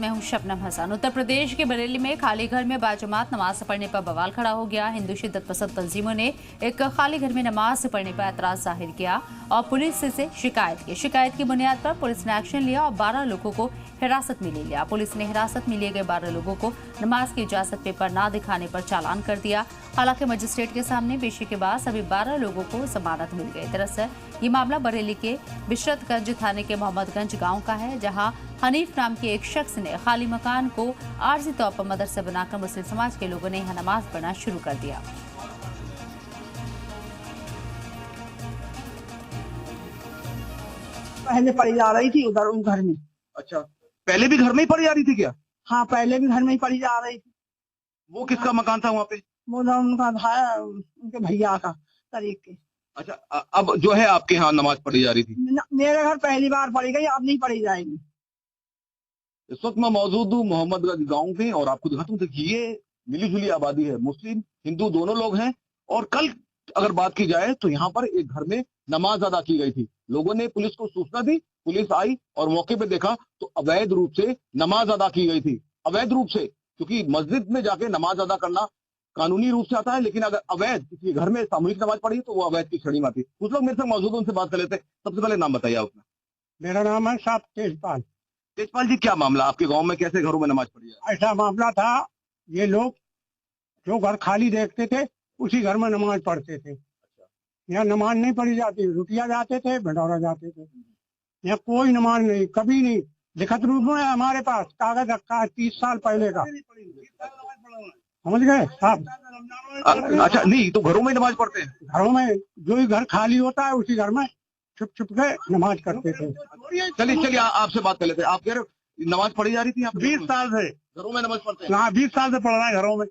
मैं हूं शबनम हसन। उत्तर प्रदेश के बरेली में खाली घर में बाजमात नमाज पढ़ने पर बवाल खड़ा हो गया। हिंदू शिद्दत पसंद तंजीमों ने एक खाली घर में नमाज पढ़ने पर एतराज जाहिर किया और पुलिस से शिकायत की। शिकायत की बुनियाद पर पुलिस ने एक्शन लिया और 12 लोगों को हिरासत में ले लिया। पुलिस ने हिरासत में लिए गए 12 लोगों को नमाज की इजाजत पेपर न दिखाने पर चालान कर दिया। हालांकि मजिस्ट्रेट के सामने पेशी के बाद सभी 12 लोगों को जमानत मिल गई। दरअसल ये मामला बरेली के बिशरतगंज थाने के मोहम्मदगंज गांव का है, जहां हनीफ नाम के एक शख्स ने खाली मकान को आर्जी तौर पर मदरसा बनाकर मुस्लिम समाज के लोगों ने यहाँ नमाज पढ़ना शुरू कर दिया। पहले पढ़ी जा रही थी उधर उन घर में। अच्छा, पहले भी घर में ही पढ़ी जा रही थी क्या? हाँ, पहले भी घर में ही पढ़ी जा रही थी। वो किसका मकान था वहाँ पे? वो उनका था, उनके भैया का तरीक के। अच्छा, अब जो है आपके यहाँ नमाज पढ़ी जा रही थी? मेरे घर पहली बार पढ़ी गई, अब नहीं पढ़ी जाएगी। इस वक्त मैं मौजूद हूँ मोहम्मदगंज गाँव में और आपको दिखाता हूँ। देखिए, ये मिली जुली आबादी है, मुस्लिम हिंदू दोनों लोग हैं। और कल अगर बात की जाए तो यहाँ पर एक घर में नमाज अदा की गई थी। लोगों ने पुलिस को सूचना दी, पुलिस आई और मौके पे देखा तो अवैध रूप से नमाज अदा की गई थी। अवैध रूप से, क्योंकि मस्जिद में जाके नमाज अदा करना कानूनी रूप से आता है, लेकिन अगर अवैध किसी घर में सामूहिक नमाज पढ़ी तो वो अवैध की श्रेणी में आती है। कुछ लोग मेरे से मौजूद, उनसे बात कर लेते हैं। सबसे पहले नाम बताइए अपना। मेरा नाम है साहब तेजपाल। तेजपाल जी, क्या मामला आपके गाँव में, कैसे घरों में नमाज पढ़ी है? ऐसा मामला था, ये लोग जो घर खाली देखते थे उसी घर में नमाज पढ़ते थे। यहाँ नमाज नहीं पढ़ी जाती, रुटिया जाते थे, भंडारा जाते थे। यहाँ कोई नमाज नहीं, कभी नहीं। लिखित रूप में हमारे पास कागज रखा है 30 साल पहले का, समझ गए साहब? अच्छा, नहीं तो घरों में नमाज पढ़ते हैं? घरों में जो ही घर खाली होता है उसी घर में छुप छुप के नमाज करते थे। चलिए आपसे बात कर लेते हैं। आप कह रहे हो नमाज पढ़ी जा रही थी? 20 साल से घरों में नमाज पढ़ते हैं? हाँ, 20 साल से पढ़ रहा है घरों में।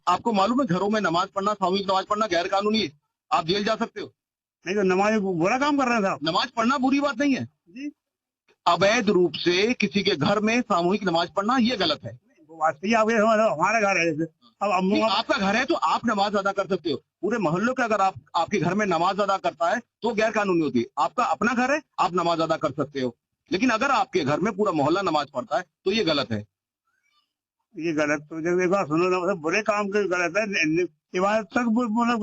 आपको मालूम है घरों में नमाज पढ़ना, सामूहिक नमाज पढ़ना गैर कानूनी है, आप जेल जा सकते हो। नहीं तो नमाज बुरा काम कर रहे हैं साहब। नमाज पढ़ना बुरी बात नहीं है जी। अवैध रूप से किसी के घर में सामूहिक नमाज पढ़ना ये गलत है। हमारे घर है, अब आपका घर है तो आप नमाज अदा कर सकते हो। पूरे मोहल्लों के अगर आपके घर में नमाज अदा करता है तो गैर कानूनी होती है। आपका अपना घर है, आप नमाज अदा कर सकते हो, लेकिन अगर आपके घर में पूरा मोहल्ला नमाज पढ़ता है तो ये गलत है। ये गलत तो जब एक बार सुनो, बुरे काम के गलत है, इबादत तक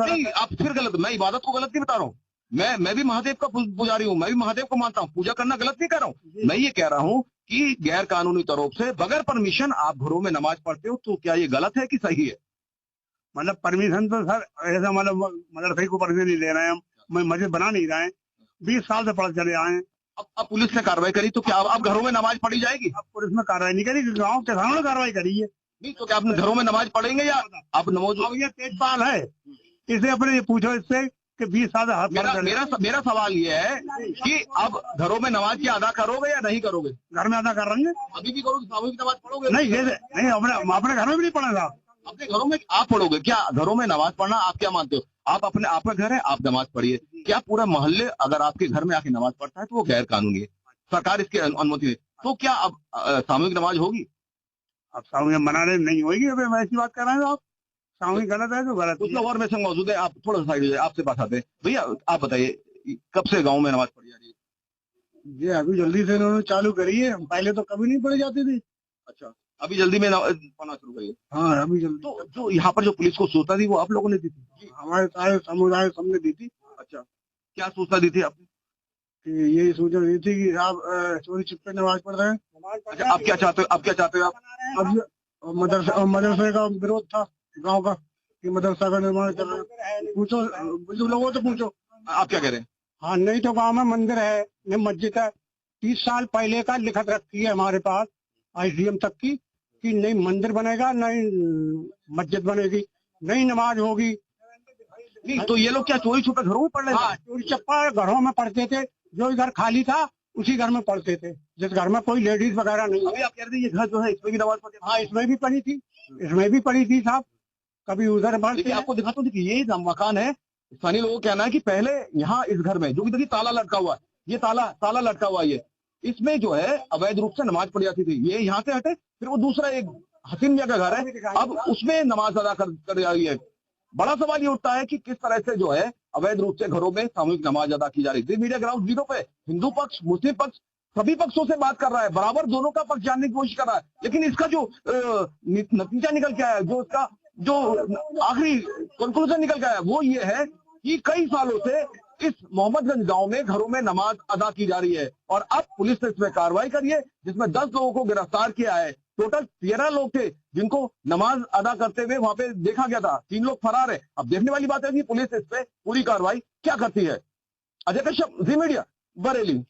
नहीं, आप फिर गलत। मैं इबादत को गलत नहीं बता रहा हूँ। मैं भी महादेव का पुजारी हूँ, मैं भी महादेव को मानता हूँ। पूजा करना गलत नहीं कर रहा हूँ। मैं ये कह रहा हूँ कि गैर कानूनी तौर से बगैर परमिशन आप घरों में नमाज पढ़ते हो, तो क्या ये गलत है कि सही है? मतलब परमिशन तो सर ऐसा, मतलब मदरसे को परमिशन नहीं ले रहे हैं हम, मस्जिद बना नहीं रहे हैं, 20 साल से पढ़ चले आए हैं। अब पुलिस ने कार्रवाई करी तो क्या अब घरों में नमाज पढ़ी जाएगी? अब पुलिस ने कार्रवाई नहीं करी, गाँव किसानों ने कार्रवाई करी है। नहीं तो क्या अपने घरों में नमाज पढ़ेंगे या आप नमाज? अब ये तेजपाल है, इसे अपने पूछो इससे कि 20 साल से मेरा सवाल ये है कि अब घरों में नमाज की अदा करोगे या नहीं करोगे? घर में अदा कर रहे हैं। अभी भी करोगे? सामूहिक नमाज पढ़ोगे? नहीं, अपने घर में भी नहीं पढ़े साहब। अपने घरों में आप पढ़ोगे क्या? घरों में नमाज पढ़ना आप क्या मानते हो? आप अपने आपका घर है, आप नमाज पढ़िए। क्या पूरा मोहल्ले अगर आपके घर में आके नमाज पढ़ता है तो वो गैर कानूनी है, सरकार इसकी अनुमति है, तो क्या अब सामूहिक नमाज होगी? अब सामूहिक मनाने नहीं होगी। अब ऐसी बात कर रहे हैं आप, सामूहिक गलत है तो गलत। कुछ लोग और मेरे संग मौजूद है, आप थोड़ा सा साइड आपसे बात आते हैं। भैया आप बताइए, कब से गाँव में नमाज पढ़ी जा रही है? ये अभी जल्दी से इन्होंने चालू करी है, पहले तो कभी नहीं पढ़ी जाती थी। अच्छा, अभी जल्दी में पढ़ना शुरू करिए। हाँ, अभी जल्दी। तो जो यहाँ पर जो पुलिस को सूचना थी वो आप लोगों ने दी थी? हमारे सारे समुदाय सबने दी थी। अच्छा, क्या सूचना दी थी आपने? कि यही सूचना दी थी कि आप चोरी छिपे नमाज पढ़ रहे हैं। अच्छा, आप क्या चाहते हो? आप क्या चाहते हो? अब मदरसे का विरोध था गांव का कि मदरसा का निर्माण कर रहे हैं। पूछो बुजुर्ग लोगों से पूछो। आप क्या कह रहे हैं? हाँ, नहीं तो गांव में मंदिर है, नहीं मस्जिद है। 30 साल पहले का लिखत रखी है हमारे पास ICM तक की कि नहीं मंदिर बनेगा, नहीं मस्जिद बनेगी, नहीं नमाज होगी। नहीं तो ये लोग क्या चोरी छुपे घरों में पढ़ रहे थे? हाँ, चोरी चप्पा घरों में पढ़ते थे। जो घर खाली था उसी घर में पढ़ते थे, जिस घर में कोई लेडीज वगैरह नहीं। अभी आप कह रहे थे ये घर जो है इसमें भी नमाज पढ़ते? हाँ, इसमें भी पढ़ी थी, इसमें भी पढ़ी थी साहब। कभी उधर पढ़ते। आपको दिखाता हूँ, ये मकान है। स्थानीय लोगों का कहना है कि पहले यहाँ इस घर में जो कि देखिए ताला लटका हुआ है, ये ताला लटका हुआ है, इसमें जो है अवैध रूप से नमाज पढ़ी जाती थी। ये यहाँ से हटे, फिर वो दूसरा एक हसीन मियां का घर है, अब उसमें नमाज अदा कर रही है। बड़ा सवाल ये उठता है कि किस तरह से जो है अवैध रूप से घरों में सामूहिक नमाज अदा की जा रही थी। मीडिया ग्राउंड जीरो पे हिंदू पक्ष, मुस्लिम पक्ष सभी पक्षों से बात कर रहा है, बराबर दोनों का पक्ष जानने की कोशिश कर रहा है, लेकिन इसका जो नतीजा निकल के आया, जो इसका जो आखिरी कंक्लूजन निकल के आया, वो ये है कि कई सालों से इस मोहम्मदगंज गांव में घरों में नमाज अदा की जा रही है और अब पुलिस ने इसमें कार्रवाई करी है, जिसमें 10 लोगों को गिरफ्तार किया है। टोटल 13 लोग थे जिनको नमाज अदा करते हुए वहां पे देखा गया था, 3 लोग फरार है। अब देखने वाली बात है कि पुलिस इस पे पूरी कार्रवाई क्या करती है। अजय कश्यप, जी मीडिया, बरेली।